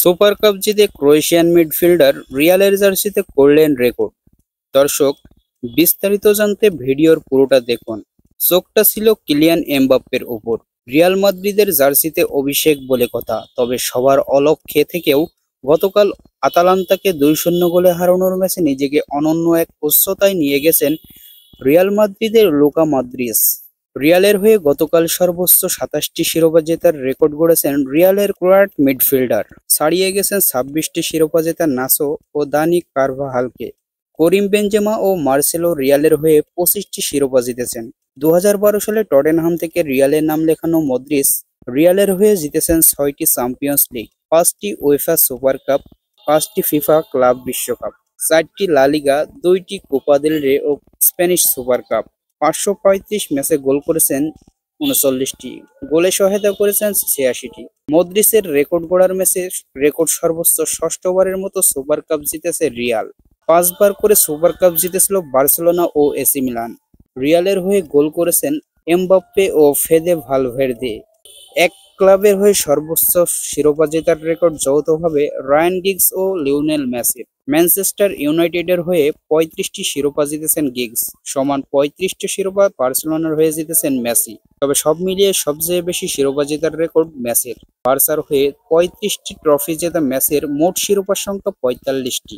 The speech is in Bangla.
সুপার কাপ জিতে ক্রোয়েশিয়ান মিডফিল্ডার রিয়ালের জার্সিতে করলেন রেকর্ড। দর্শক, বিস্তারিত জানতে ভিডিওর পুরোটা দেখুন। চোখটা ছিল কিলিয়ান এমবাপ্পের উপর। রিয়াল মাদ্রিদের জার্সিতে অভিষেক বলে কথা, তবে সবার অলক্ষ্যে থেকেও গতকাল আতালান্তাকে 2-0 গোলে হারানোর ম্যাচে নিজেকে অনন্য এক উচ্চতায় নিয়ে গেছেন রিয়াল মাদ্রিদের লুকা মদ্রিচ। রিয়ালের হয়ে গতকাল সর্বোচ্চ 27টি শিরোপা জেতার রেকর্ড গড়েছেন রিয়ালের ক্রোয়াট মিডফিল্ডার। ছাড়িয়ে গেছেন 26টি শিরোপা জেতা নাসো ও দানি কারভাহালকে। করিম বেনজেমা ও মার্সেলো রিয়ালের হয়ে 25টি শিরোপা জিতেছেন। 2012 সালে টটেনহাম থেকে রিয়ালের নাম লেখানো মদ্রিচ রিয়ালের হয়ে জিতেছেন 6টি চ্যাম্পিয়ন্স লিগ, 5টি উয়েফা সুপার কাপ, 5টি ফিফা ক্লাব বিশ্বকাপ, 4টি লা লিগা, 2টি কোপা দেল রে ও স্প্যানিশ সুপার কাপ। 535 ম্যাচে গোল করেছেন 39টি, গোলে সহায়তা করেছেন 86টি। মদ্রিচের রেকর্ড গড়ার ম্যাচে রেকর্ড সর্বোচ্চ ষষ্ঠবারের মতো সুপার কাপ জিতেছে রিয়াল। 5বার করে সুপার কাপ জিতেছিল বার্সেলোনা ও এসি মিলান। রিয়ালের হয়ে গোল করেছেন এমবাপ্পে ও ফেদে ভালভের্দে। এক ক্লাবের হয়ে সর্বোচ্চ শিরোপা জেতার রেকর্ড যৌথভাবে রায়ান গিগস ও লিওনেল মেসির। ম্যানচেস্টার ইউনাইটেডের হয়ে 35টি শিরোপা জিতেছেন গিগস, সমান 35টি শিরোপা বার্সেলোনার হয়ে জিতেছেন মেসি। তবে সব মিলিয়ে সবচেয়ে বেশি শিরোপা জেতার রেকর্ড মেসির। বার্সার হয়ে 35টি ট্রফি জেতা মেসির মোট শিরোপার সংখ্যা 45টি।